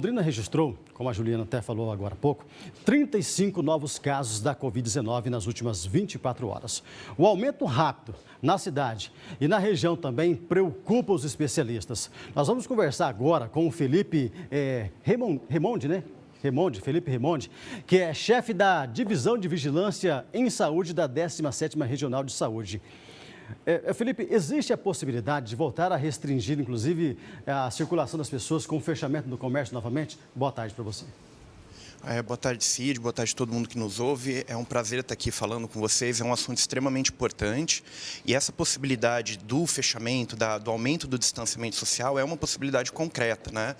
Londrina registrou, como a Juliana até falou agora há pouco, 35 novos casos da Covid-19 nas últimas 24 horas. O aumento rápido na cidade e na região também preocupa os especialistas. Nós vamos conversar agora com o Felipe Felipe Remonde, que é chefe da Divisão de Vigilância em Saúde da 17ª Regional de Saúde. Felipe, existe a possibilidade de voltar a restringir, inclusive, a circulação das pessoas com o fechamento do comércio novamente? Boa tarde para você. Boa tarde, Cid. Boa tarde a todo mundo que nos ouve. É um prazer estar aqui falando com vocês. É um assunto extremamente importante. E essa possibilidade do fechamento, do aumento do distanciamento social é uma possibilidade concreta, né?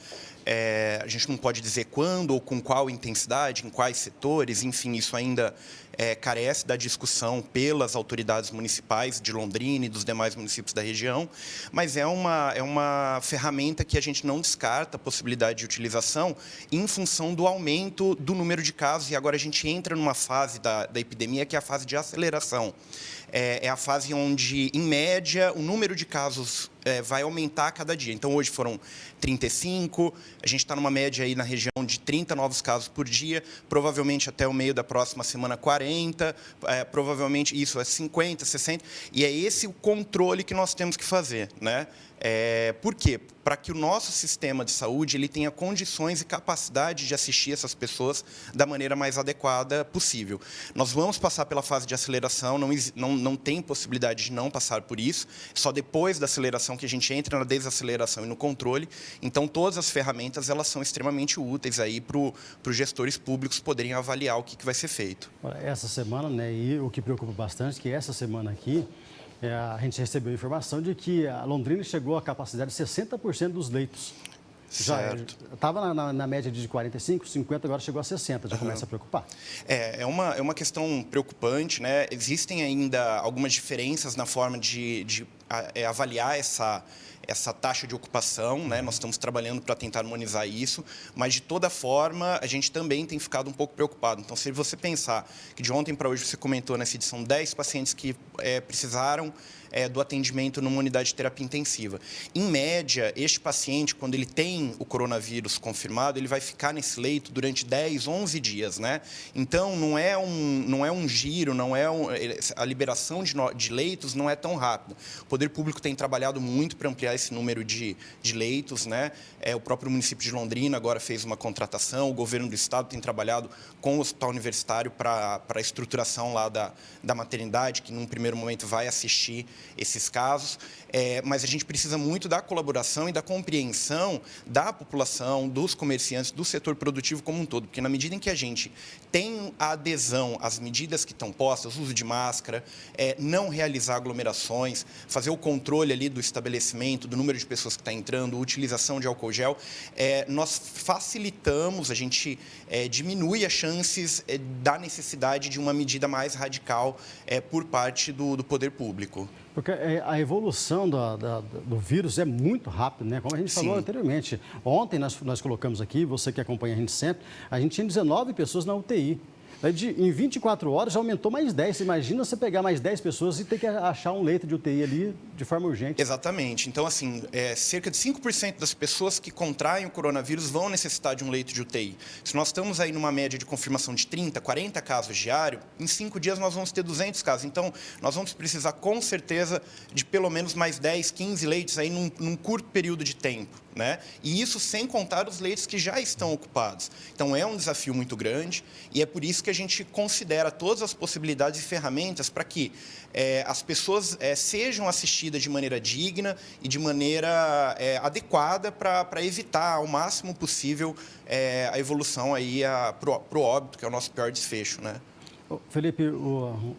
A gente não pode dizer quando ou com qual intensidade, em quais setores, enfim, isso ainda carece da discussão pelas autoridades municipais de Londrina e dos demais municípios da região, mas é uma ferramenta que a gente não descarta a possibilidade de utilização em função do aumento do número de casos, e agora a gente entra numa fase da epidemia que é a fase de aceleração. É a fase onde, em média, o número de casos vai aumentar a cada dia. Então, hoje foram 35, a gente está numa média aí na região de 30 novos casos por dia, provavelmente até o meio da próxima semana 40, provavelmente isso é 50, 60, e é esse o controle que nós temos que fazer, né? Por quê? Para que o nosso sistema de saúde ele tenha condições e capacidade de assistir essas pessoas da maneira mais adequada possível. Nós vamos passar pela fase de aceleração, não tem possibilidade de não passar por isso, só depois da aceleração que a gente entra na desaceleração e no controle. Então, todas as ferramentas elas são extremamente úteis aí para os gestores públicos poderem avaliar o que vai ser feito. Essa semana, né, e o que preocupa bastante, que essa semana aqui, a gente recebeu informação de que a Londrina chegou à capacidade de 60% dos leitos. Já estava na média de 45, 50, agora chegou a 60, já começa a preocupar. É uma questão preocupante, né? Existem ainda algumas diferenças na forma de avaliar essa taxa de ocupação, né? Nós estamos trabalhando para tentar harmonizar isso, mas, de toda forma, a gente também tem ficado um pouco preocupado. Então, se você pensar que de ontem para hoje, você comentou nessa edição, 10 pacientes que precisaram do atendimento numa unidade de terapia intensiva. Em média, este paciente, quando ele tem o coronavírus confirmado, ele vai ficar nesse leito durante 10, 11 dias, né? Então, não é um giro, a liberação de leitos não é tão rápida. O poder público tem trabalhado muito para ampliar esse número de leitos, né? O próprio município de Londrina agora fez uma contratação, o governo do estado tem trabalhado com o hospital universitário para a estruturação lá da maternidade, que num primeiro momento vai assistir esses casos, mas a gente precisa muito da colaboração e da compreensão da população, dos comerciantes, do setor produtivo como um todo, porque na medida em que a gente tem a adesão às medidas que estão postas, uso de máscara, não realizar aglomerações, fazer o controle ali do estabelecimento, do número de pessoas que está entrando, utilização de álcool gel, nós facilitamos, a gente diminui as chances da necessidade de uma medida mais radical por parte do poder público. Porque a evolução do vírus é muito rápida, né? Como a gente falou anteriormente. Ontem nós colocamos aqui, você que acompanha a gente sempre, a gente tinha 19 pessoas na UTI. Em 24 horas já aumentou mais 10. Você imagina você pegar mais 10 pessoas e ter que achar um leito de UTI ali de forma urgente. Exatamente. Então, assim, cerca de 5% das pessoas que contraem o coronavírus vão necessitar de um leito de UTI. Se nós estamos aí numa média de confirmação de 30, 40 casos diário, em 5 dias nós vamos ter 200 casos. Então, nós vamos precisar, com certeza, de pelo menos mais 10, 15 leitos aí num curto período de tempo, né? E isso sem contar os leitos que já estão ocupados. Então, é um desafio muito grande e é por isso que a gente considera todas as possibilidades e ferramentas para que as pessoas sejam assistidas de maneira digna e de maneira adequada para evitar ao máximo possível a evolução aí para o óbito, que é o nosso pior desfecho, né? Felipe,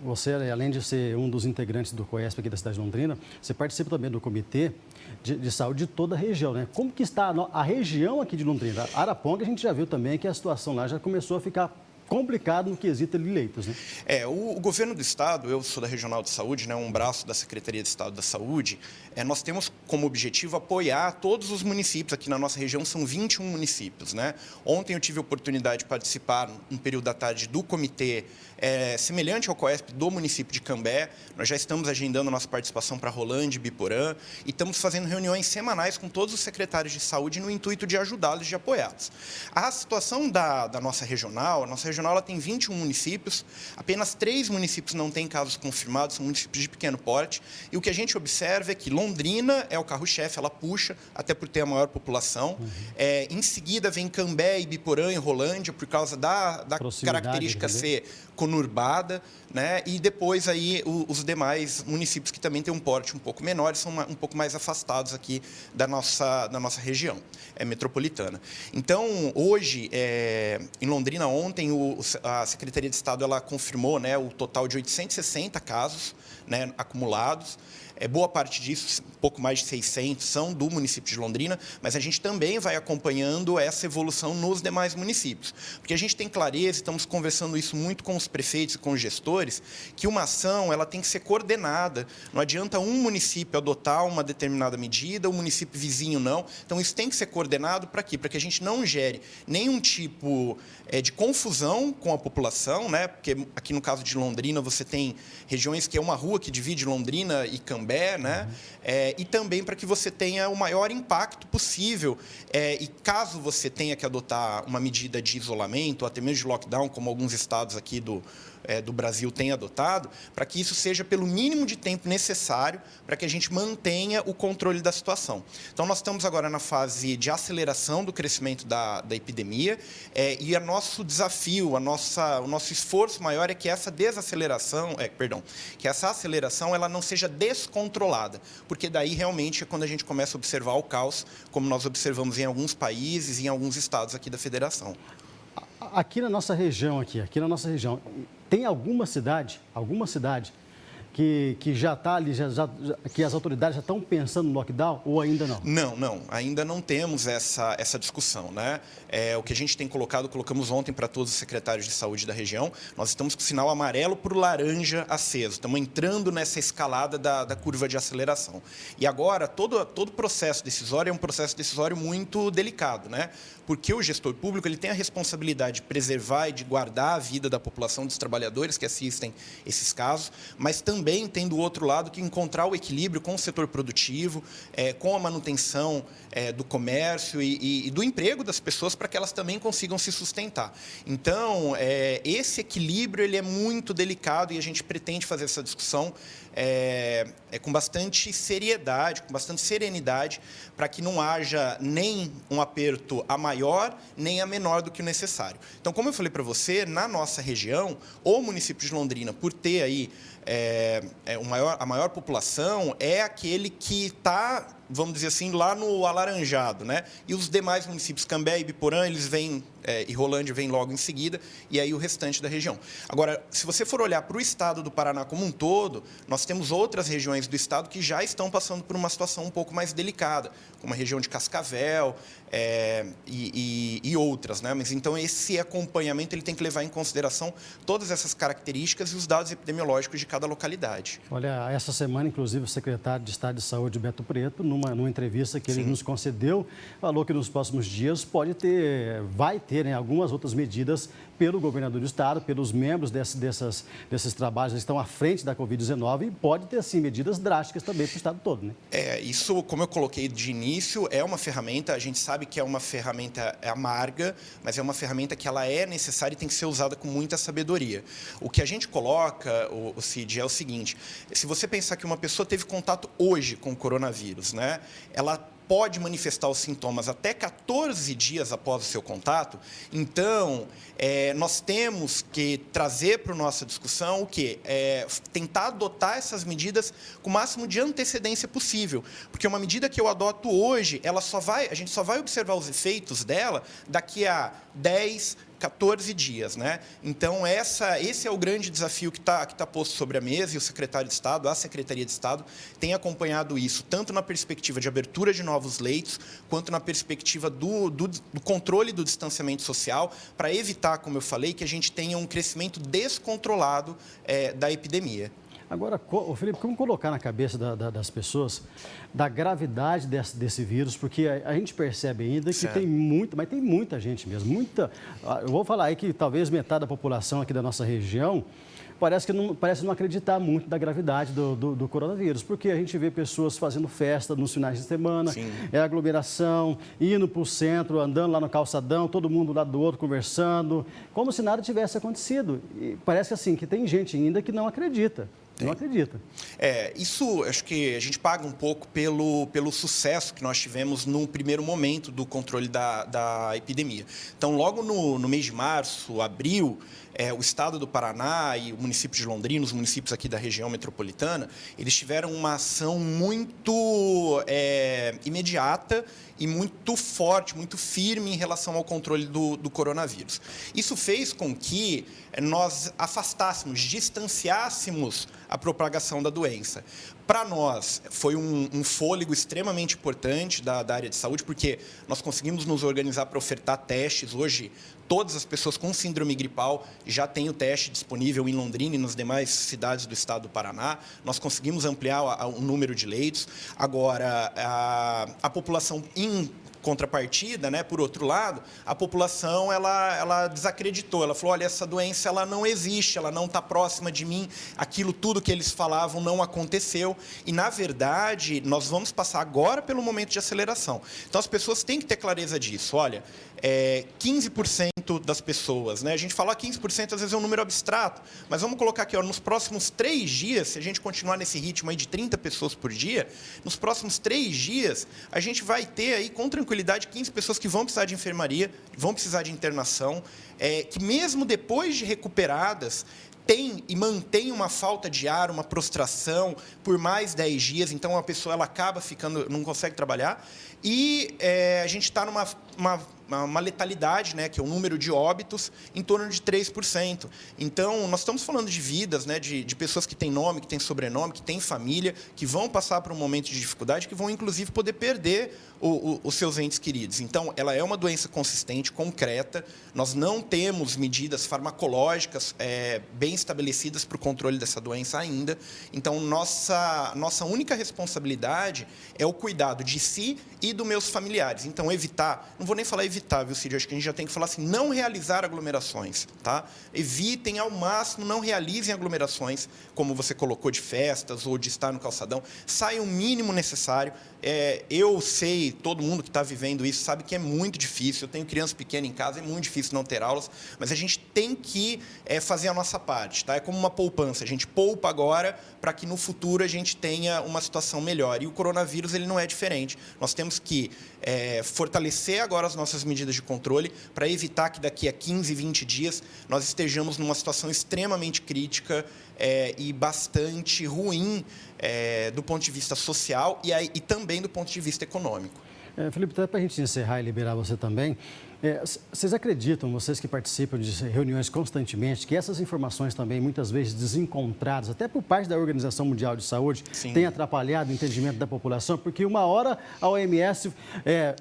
você, além de ser um dos integrantes do COESP aqui da cidade de Londrina, você participa também do Comitê de Saúde de toda a região, né? Como que está a região aqui de Londrina? Araponga, a gente já viu também que a situação lá já começou a ficar complicado no quesito de leitos, né? O governo do Estado, eu sou da Regional de Saúde, né, um braço da Secretaria de Estado da Saúde, nós temos como objetivo apoiar todos os municípios. Aqui na nossa região são 21 municípios, né? Ontem eu tive a oportunidade de participar, um período da tarde, do comitê semelhante ao COESP do município de Cambé. Nós já estamos agendando a nossa participação para Rolândia e Biporã e estamos fazendo reuniões semanais com todos os secretários de saúde no intuito de ajudá-los, de apoiá-los. A situação da nossa regional, ela tem 21 municípios, apenas 3 municípios não têm casos confirmados, são municípios de pequeno porte, e o que a gente observa é que Londrina é o carro-chefe, ela puxa, até por ter a maior população. Em seguida vem Cambé, Ibiporã e Rolândia, por causa da característica ser conurbada, né? E depois aí os demais municípios que também têm um porte um pouco menor, são um pouco mais afastados aqui da nossa região metropolitana. Então, hoje, em Londrina, ontem, a Secretaria de Estado ela confirmou, né, o total de 860 casos, né, acumulados. Boa parte disso, um pouco mais de 600, são do município de Londrina, mas a gente também vai acompanhando essa evolução nos demais municípios. Porque a gente tem clareza, estamos conversando isso muito com os prefeitos e com os gestores, que uma ação ela tem que ser coordenada. Não adianta um município adotar uma determinada medida, o município vizinho não. Então, isso tem que ser coordenado para quê? Para que a gente não gere nenhum tipo de confusão com a população, né? Porque aqui no caso de Londrina, você tem regiões que é uma rua que divide Londrina e Cambé, né? E também para que você tenha o maior impacto possível. E caso você tenha que adotar uma medida de isolamento, ou até mesmo de lockdown, como alguns estados aqui do Brasil têm adotado, para que isso seja pelo mínimo de tempo necessário para que a gente mantenha o controle da situação. Então, nós estamos agora na fase de aceleração do crescimento da epidemia e o nosso desafio, o nosso esforço maior é que essa aceleração ela não seja descontrolada, porque daí realmente é quando a gente começa a observar o caos, como nós observamos em alguns países e em alguns estados aqui da federação. Aqui na nossa região, tem alguma cidade que já está ali, que as autoridades já estão pensando no lockdown ou ainda não? Não, ainda não temos essa discussão, né? O que a gente tem colocamos ontem para todos os secretários de saúde da região, nós estamos com o sinal amarelo para o laranja aceso, estamos entrando nessa escalada da curva de aceleração. E agora, todo processo decisório é um processo decisório muito delicado, né? Porque o gestor público ele tem a responsabilidade de preservar e de guardar a vida da população, dos trabalhadores que assistem esses casos, mas também tem do outro lado que encontrar o equilíbrio com o setor produtivo, com a manutenção do comércio e do emprego das pessoas para que elas também consigam se sustentar. Então, esse equilíbrio ele é muito delicado e a gente pretende fazer essa discussão com bastante seriedade, com bastante serenidade, para que não haja nem um aperto a maior, nem a menor do que o necessário. Então, como eu falei para você, na nossa região, o município de Londrina, por ter aí a maior população, é aquele que está, vamos dizer assim, lá no alaranjado, né? E os demais municípios, Cambé e Biporã, eles vêm, e Rolândia vem logo em seguida, e aí o restante da região. Agora, se você for olhar para o estado do Paraná como um todo, nós temos outras regiões do estado que já estão passando por uma situação um pouco mais delicada, como a região de Cascavel e outras, né? Mas então esse acompanhamento ele tem que levar em consideração todas essas características e os dados epidemiológicos de cada localidade. Olha, essa semana, inclusive, o secretário de Estado de Saúde, Beto Preto, numa entrevista que ele nos concedeu, falou que nos próximos dias vai ter, né, algumas outras medidas pelo governador do estado, pelos membros desses trabalhos que estão à frente da Covid-19 e pode ter, sim, medidas drásticas também para o estado todo, né? Isso, como eu coloquei de início, é uma ferramenta, a gente sabe que é uma ferramenta amarga, mas é uma ferramenta que ela é necessária e tem que ser usada com muita sabedoria. O que a gente coloca, o Cid, é o seguinte: se você pensar que uma pessoa teve contato hoje com o coronavírus, né, ela pode manifestar os sintomas até 14 dias após o seu contato. Então, nós temos que trazer para a nossa discussão o quê? Tentar adotar essas medidas com o máximo de antecedência possível. Porque uma medida que eu adoto hoje, a gente só vai observar os efeitos dela daqui a 10, 14 dias, né? Então, esse é o grande desafio que tá posto sobre a mesa, e o secretário de Estado, a Secretaria de Estado, tem acompanhado isso, tanto na perspectiva de abertura de novos novos leitos, quanto na perspectiva do controle do distanciamento social, para evitar, como eu falei, que a gente tenha um crescimento descontrolado da epidemia. Agora, Felipe, como colocar na cabeça das pessoas da gravidade desse vírus? Porque a gente percebe ainda que certo. mas tem muita gente mesmo, eu vou falar aí que talvez metade da população aqui da nossa região parece não acreditar muito da gravidade do coronavírus, porque a gente vê pessoas fazendo festa nos finais de semana, aglomeração, indo para o centro, andando lá no calçadão, todo mundo um lado do outro conversando, como se nada tivesse acontecido. E parece assim que tem gente ainda que não acredita. Não acredita. Isso acho que a gente paga um pouco pelo sucesso que nós tivemos no primeiro momento do controle da epidemia. Então, logo no mês de março, abril, o estado do Paraná e o município de Londrina, os municípios aqui da região metropolitana, eles tiveram uma ação muito imediata e muito forte, muito firme em relação ao controle do coronavírus. Isso fez com que nós afastássemos, distanciássemos a propagação da doença. Para nós, foi um fôlego extremamente importante da área de saúde, porque nós conseguimos nos organizar para ofertar testes. Hoje, todas as pessoas com síndrome gripal já têm o teste disponível em Londrina e nas demais cidades do estado do Paraná. Nós conseguimos ampliar o número de leitos. Agora, a população em contrapartida, né, por outro lado, a população ela desacreditou. Ela falou, olha, essa doença ela não existe, ela não está próxima de mim, aquilo tudo que eles falavam não aconteceu. E, na verdade, nós vamos passar agora pelo momento de aceleração. Então, as pessoas têm que ter clareza disso. Olha, 15% das pessoas, né? A gente fala 15%, às vezes é um número abstrato, mas vamos colocar aqui, ó, nos próximos 3 dias, se a gente continuar nesse ritmo aí de 30 pessoas por dia, nos próximos 3 dias, a gente vai ter aí, com tranquilidade, 15 pessoas que vão precisar de enfermaria, vão precisar de internação, que mesmo depois de recuperadas, tem e mantém uma falta de ar, uma prostração por mais 10 dias, então a pessoa ela acaba ficando, não consegue trabalhar, e a gente está numa letalidade, né, que é o número de óbitos, em torno de 3%. Então, nós estamos falando de vidas, né, de pessoas que têm nome, que têm sobrenome, que têm família, que vão passar por um momento de dificuldade, que vão, inclusive, poder perder os seus entes queridos. Então, ela é uma doença consistente, concreta. Nós não temos medidas farmacológicas bem estabelecidas para o controle dessa doença ainda. Então, nossa única responsabilidade é o cuidado de si e dos meus familiares. Então, evitar, não vou nem falar evitar, viu, Cid? Acho que a gente já tem que falar assim, não realizar aglomerações, tá? Evitem ao máximo, não realizem aglomerações, como você colocou, de festas ou de estar no calçadão. Saiam o mínimo necessário. Eu sei, todo mundo que está vivendo isso sabe que é muito difícil. Eu tenho criança pequena em casa, é muito difícil não ter aulas, mas a gente tem que fazer a nossa parte, tá? É como uma poupança. A gente poupa agora para que no futuro a gente tenha uma situação melhor. E o coronavírus ele não é diferente. Nós temos que fortalecer agora as nossas medidas de controle para evitar que daqui a 15, 20 dias nós estejamos numa situação extremamente crítica e bastante ruim do ponto de vista social e também do ponto de vista econômico. Felipe, até para a gente encerrar e liberar você também, vocês acreditam, vocês que participam de reuniões constantemente, que essas informações também, muitas vezes desencontradas, até por parte da Organização Mundial de Saúde, têm atrapalhado o entendimento da população? Porque uma hora a OMS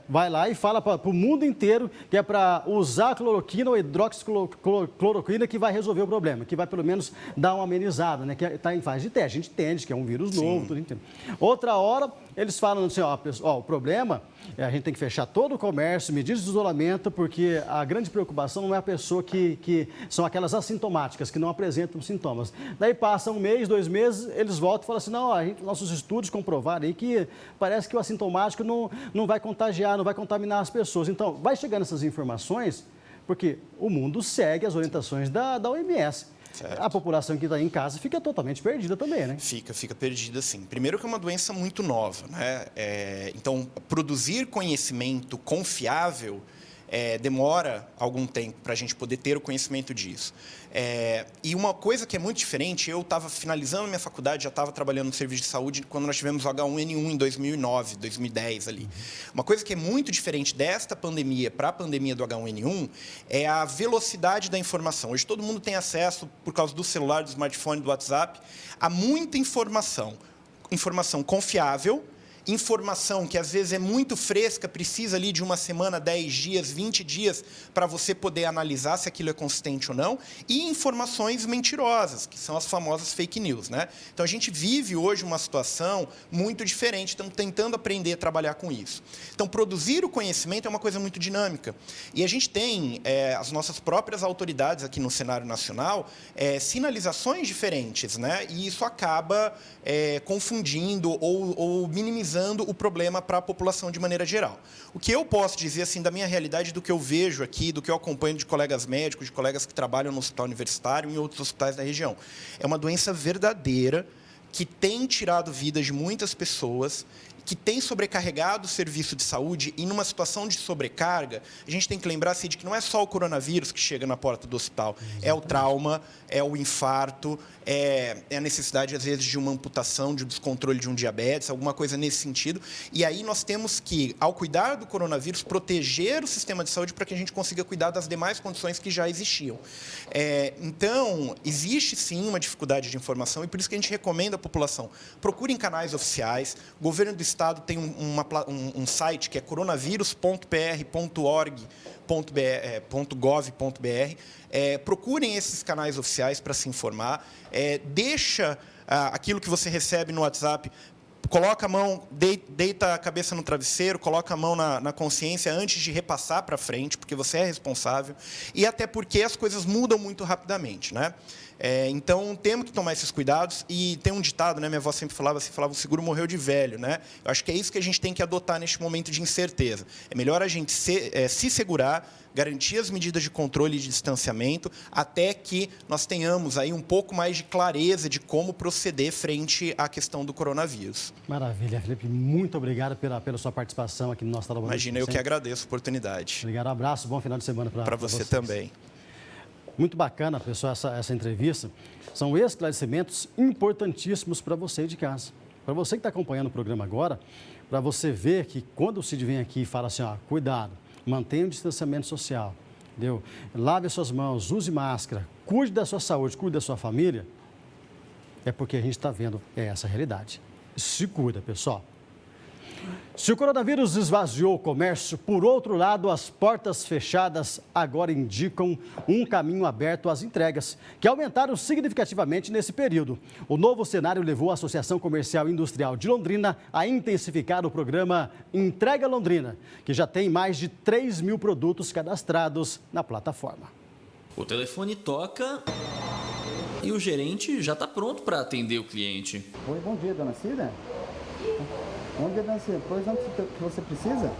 vai lá e fala para o mundo inteiro que é para usar cloroquina ou hidroxicloroquina que vai resolver o problema, que vai pelo menos dar uma amenizada, né? Que está em fase de teste. A gente entende que é um vírus novo, tudo entende. Outra hora, eles falam assim, o problema a gente tem que fechar todo o comércio, medidas de isolamento, porque a grande preocupação não é a pessoa que são aquelas assintomáticas, que não apresentam sintomas. Daí passa 1 mês, 2 meses, eles voltam e falam assim, não, nossos estudos comprovaram aí que parece que o assintomático não vai contagiar, não vai contaminar as pessoas. Então, vai chegando essas informações, porque o mundo segue as orientações da OMS. Certo. A população que está em casa fica totalmente perdida também, né? Fica perdida, sim. Primeiro que é uma doença muito nova, né? Então, produzir conhecimento confiável demora algum tempo para a gente poder ter o conhecimento disso. E uma coisa que é muito diferente, eu estava finalizando a minha faculdade, já estava trabalhando no serviço de saúde quando nós tivemos o H1N1 em 2009, 2010 ali. Uma coisa que é muito diferente desta pandemia para a pandemia do H1N1 é a velocidade da informação. Hoje todo mundo tem acesso, por causa do celular, do smartphone, do WhatsApp, a muita informação. Informação confiável informação que às vezes é muito fresca, precisa ali de uma semana, 10 dias, 20 dias, para você poder analisar se aquilo é consistente ou não, e informações mentirosas, que são as famosas fake news, né? Então, a gente vive hoje uma situação muito diferente, estamos tentando aprender a trabalhar com isso. Então, produzir o conhecimento é uma coisa muito dinâmica. E a gente tem as nossas próprias autoridades aqui no cenário nacional, sinalizações diferentes, né? E isso acaba confundindo ou minimizando o problema para a população de maneira geral. O que eu posso dizer assim da minha realidade, do que eu vejo aqui, do que eu acompanho de colegas médicos, de colegas que trabalham no hospital universitário e em outros hospitais da região, é uma doença verdadeira que tem tirado vidas de muitas pessoas, que tem sobrecarregado o serviço de saúde, e numa situação de sobrecarga, a gente tem que lembrar de que não é só o coronavírus que chega na porta do hospital, é o trauma, é o infarto, é a necessidade, às vezes, de uma amputação, de um descontrole de um diabetes, alguma coisa nesse sentido. E aí nós temos que, ao cuidar do coronavírus, proteger o sistema de saúde para que a gente consiga cuidar das demais condições que já existiam. Então, existe sim uma dificuldade de informação, e por isso que a gente recomenda à população: procurem canais oficiais. O governo do Estado tem um site que é coronavírus.pr.org.gov.br. Procurem esses canais oficiais para se informar. Deixa aquilo que você recebe no WhatsApp, coloca a mão, deita a cabeça no travesseiro, coloca a mão na consciência antes de repassar para frente, porque você é responsável, e até porque as coisas mudam muito rapidamente, né? Então, temos que tomar esses cuidados. E tem um ditado, né? Minha avó sempre falava, o seguro morreu de velho, né? Eu acho que é isso que a gente tem que adotar neste momento de incerteza. É melhor a gente se segurar, garantir as medidas de controle e de distanciamento, até que nós tenhamos aí um pouco mais de clareza de como proceder frente à questão do coronavírus. Maravilha, Felipe. Muito obrigado pela sua participação aqui no nosso Trabalho. Imagina, eu que agradeço a oportunidade. Obrigado, abraço, bom final de semana para você também. Muito bacana, pessoal, essa entrevista. São esclarecimentos importantíssimos para você de casa. Para você que está acompanhando o programa agora, para você ver que quando o Cid vem aqui e fala assim, cuidado, mantenha o distanciamento social, entendeu? Lave as suas mãos, use máscara, cuide da sua saúde, cuide da sua família, é porque a gente está vendo essa realidade. Se cuida, pessoal. Se o coronavírus esvaziou o comércio, por outro lado, as portas fechadas agora indicam um caminho aberto às entregas, que aumentaram significativamente nesse período. O novo cenário levou a Associação Comercial e Industrial de Londrina a intensificar o programa Entrega Londrina, que já tem mais de 3 mil produtos cadastrados na plataforma. O telefone toca e o gerente já está pronto para atender o cliente. Oi, bom dia, dona Cida. Bom dia, dona Cida. Pois não, que você precisa?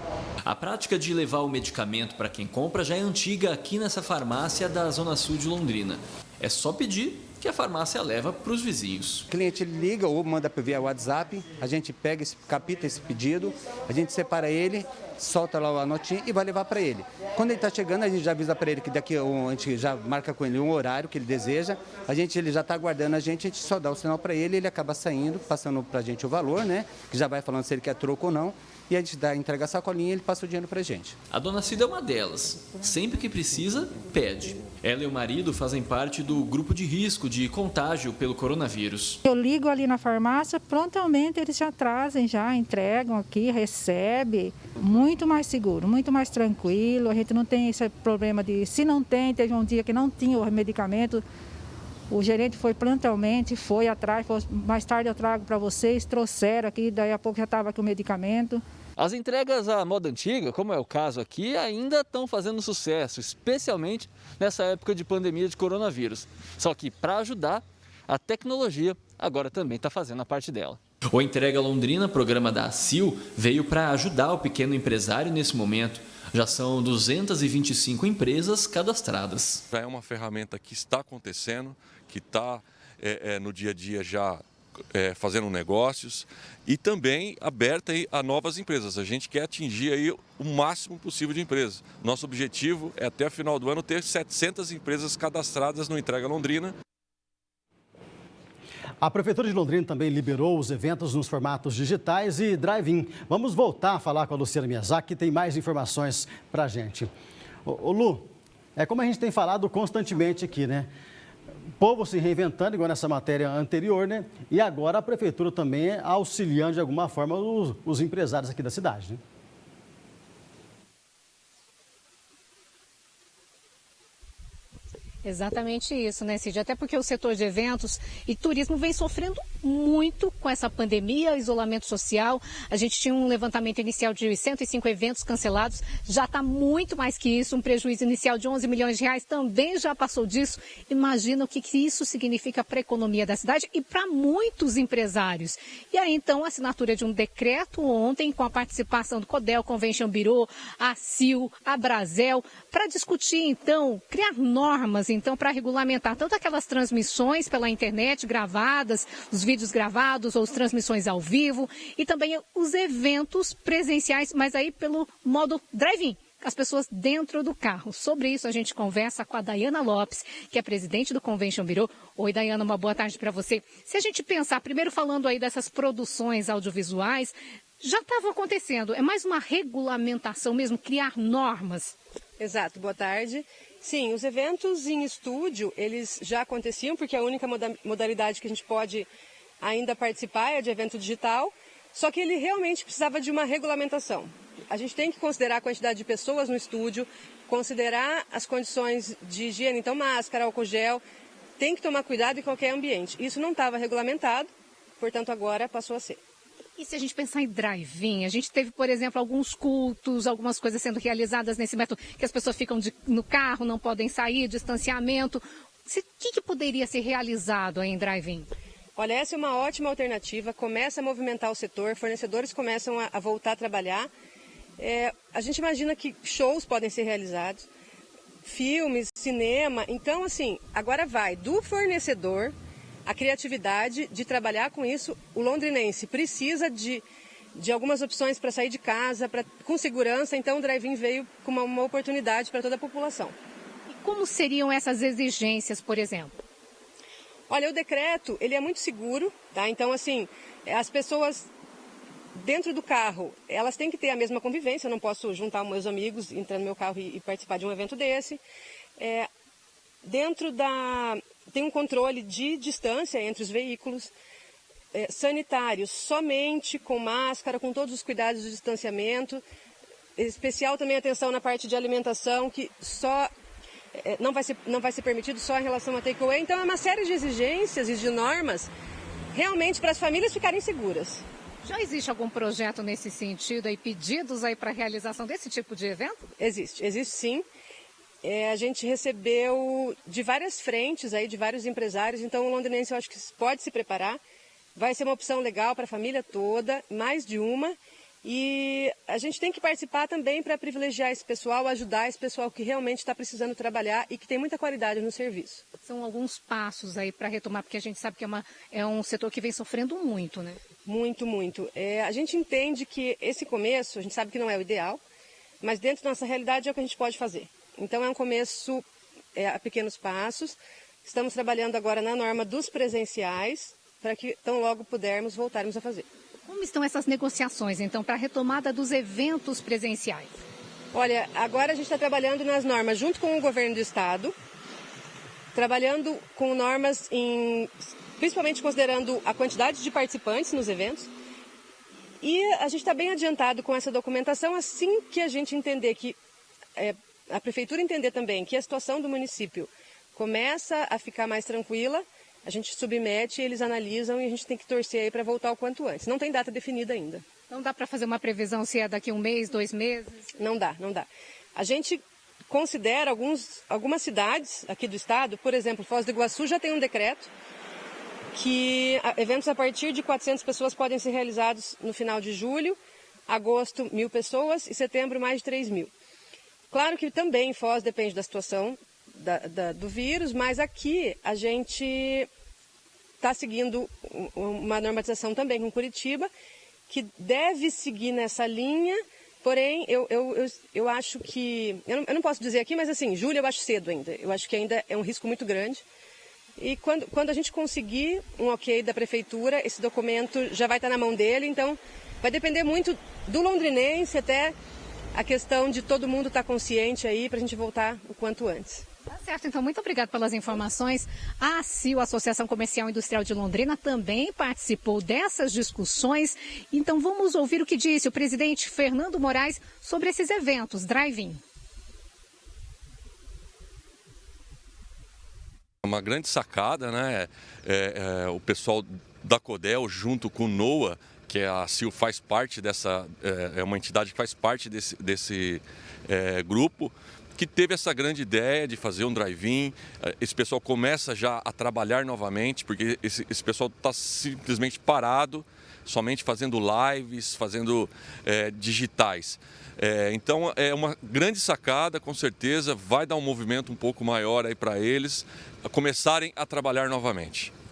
A prática de levar o medicamento para quem compra já é antiga aqui nessa farmácia da Zona Sul de Londrina. É só pedir que a farmácia leva para os vizinhos. O cliente liga ou manda via WhatsApp, a gente pega, capta esse pedido, a gente separa ele, solta lá a notinha e vai levar para ele. Quando ele está chegando, a gente já avisa para ele que daqui a gente já marca com ele um horário que ele deseja, ele já está aguardando a gente só dá o sinal para ele, ele acaba saindo, passando para a gente o valor, né? Que já vai falando se ele quer troco ou não. E a gente entrega a sacolinha e ele passa o dinheiro para a gente. A dona Cida é uma delas. Sempre que precisa, pede. Ela e o marido fazem parte do grupo de risco de contágio pelo coronavírus. Eu ligo ali na farmácia, prontamente eles já trazem, já entregam aqui, recebe. Muito mais seguro, muito mais tranquilo. A gente não tem esse problema de, se não tem, teve um dia que não tinha o medicamento. O gerente foi prontamente, foi atrás, falou, mais tarde eu trago para vocês, trouxeram aqui, daí a pouco já estava aqui o medicamento. As entregas à moda antiga, como é o caso aqui, ainda estão fazendo sucesso, especialmente nessa época de pandemia de coronavírus. Só que para ajudar, a tecnologia agora também está fazendo a parte dela. O Entrega Londrina, programa da ACIL, veio para ajudar o pequeno empresário nesse momento. Já são 225 empresas cadastradas. Já é uma ferramenta que está acontecendo, que está no dia a dia já fazendo negócios e também aberta aí a novas empresas. A gente quer atingir aí o máximo possível de empresas. Nosso objetivo é até o final do ano ter 700 empresas cadastradas no Entrega Londrina. A Prefeitura de Londrina também liberou os eventos nos formatos digitais e drive-in. Vamos voltar a falar com a Luciana Miyazaki, que tem mais informações para a gente. Ô Lu, como a gente tem falado constantemente aqui, né? povo se reinventando, igual nessa matéria anterior, né? E agora a prefeitura também auxiliando de alguma forma os empresários aqui da cidade, né? Exatamente isso, né, Cid? Até porque o setor de eventos e turismo vem sofrendo muito com essa pandemia, isolamento social. A gente tinha um levantamento inicial de 105 eventos cancelados, já está muito mais que isso. Um prejuízo inicial de 11 milhões de reais também já passou disso. Imagina o que isso significa para a economia da cidade e para muitos empresários. E aí, então, a assinatura de um decreto ontem com a participação do CODEL, Convention Bureau, a CIL, a Brasel, para discutir, então, criar normas então, para regulamentar tanto aquelas transmissões pela internet gravadas, os vídeos gravados ou as transmissões ao vivo e também os eventos presenciais, mas aí pelo modo drive-in, as pessoas dentro do carro. Sobre isso a gente conversa com a Dayana Lopes, que é presidente do Convention Bureau. Oi, Dayana, uma boa tarde para você. Se a gente pensar, primeiro falando aí dessas produções audiovisuais, já estava acontecendo, é mais uma regulamentação mesmo, criar normas? Exato, boa tarde. Sim, os eventos em estúdio, eles já aconteciam, porque a única modalidade que a gente pode ainda participar é de evento digital, só que ele realmente precisava de uma regulamentação. A gente tem que considerar a quantidade de pessoas no estúdio, considerar as condições de higiene, então máscara, álcool gel, tem que tomar cuidado em qualquer ambiente. Isso não estava regulamentado, portanto agora passou a ser. E se a gente pensar em drive-in, a gente teve, por exemplo, alguns cultos, algumas coisas sendo realizadas nesse método, que as pessoas ficam no carro, não podem sair, distanciamento. O que poderia ser realizado aí em drive-in? Olha, essa é uma ótima alternativa, começa a movimentar o setor, fornecedores começam a voltar a trabalhar. A gente imagina que shows podem ser realizados, filmes, cinema. Então, assim, agora vai do fornecedor a criatividade de trabalhar com isso. O londrinense precisa de algumas opções para sair de casa, com segurança, então o drive-in veio com uma oportunidade para toda a população. E como seriam essas exigências, por exemplo? Olha, o decreto, ele é muito seguro, tá? Então, assim, as pessoas dentro do carro, elas têm que ter a mesma convivência, eu não posso juntar meus amigos, entrar no meu carro e participar de um evento desse. Tem um controle de distância entre os veículos, sanitários somente com máscara, com todos os cuidados de distanciamento, especial também atenção na parte de alimentação, que só não vai ser permitido só em relação a take-away. Então é uma série de exigências e de normas realmente para as famílias ficarem seguras. Já existe algum projeto nesse sentido aí, pedidos aí para a realização desse tipo de evento? Existe sim. A gente recebeu de várias frentes, aí, de vários empresários, então o londrinense eu acho que pode se preparar. Vai ser uma opção legal para a família toda, mais de uma. E a gente tem que participar também para privilegiar esse pessoal, ajudar esse pessoal que realmente está precisando trabalhar e que tem muita qualidade no serviço. São alguns passos aí para retomar, porque a gente sabe que é um setor que vem sofrendo muito, né? Muito, muito. A gente entende que esse começo, a gente sabe que não é o ideal, mas dentro da nossa realidade é o que a gente pode fazer. Então é um começo a pequenos passos. Estamos trabalhando agora na norma dos presenciais, para que tão logo pudermos voltarmos a fazer. Como estão essas negociações, então, para a retomada dos eventos presenciais? Olha, agora a gente está trabalhando nas normas junto com o governo do estado, trabalhando com normas principalmente considerando a quantidade de participantes nos eventos. E a gente está bem adiantado com essa documentação, assim que a gente entender que a prefeitura entender também que a situação do município começa a ficar mais tranquila, a gente submete, eles analisam e a gente tem que torcer aí para voltar o quanto antes. Não tem data definida ainda. Não dá para fazer uma previsão se é daqui a 1 mês, 2 meses? Não dá. A gente considera algumas cidades aqui do estado, por exemplo, Foz do Iguaçu já tem um decreto que eventos a partir de 400 pessoas podem ser realizados no final de julho, agosto 1.000 pessoas e setembro mais de 3.000. Claro que também Foz depende da situação do vírus, mas aqui a gente está seguindo uma normatização também com Curitiba, que deve seguir nessa linha, porém eu acho que, eu não posso dizer aqui, mas assim, julho eu acho cedo ainda, eu acho que ainda é um risco muito grande. E quando a gente conseguir um ok da prefeitura, esse documento já vai estar na mão dele, então vai depender muito do londrinense até a questão de todo mundo estar consciente aí para a gente voltar o quanto antes. Tá certo, então muito obrigada pelas informações. A ACIL, Associação Comercial e Industrial de Londrina, também participou dessas discussões. Então vamos ouvir o que disse o presidente Fernando Moraes sobre esses eventos drive-in. Uma grande sacada, né? O pessoal da CODEL junto com o NOA, que a ACIL faz parte dessa, é uma entidade que faz parte desse grupo, que teve essa grande ideia de fazer um drive-in. Esse pessoal começa já a trabalhar novamente, porque esse pessoal está simplesmente parado, somente fazendo lives, fazendo digitais. Então é uma grande sacada, com certeza vai dar um movimento um pouco maior aí para eles começarem a trabalhar novamente.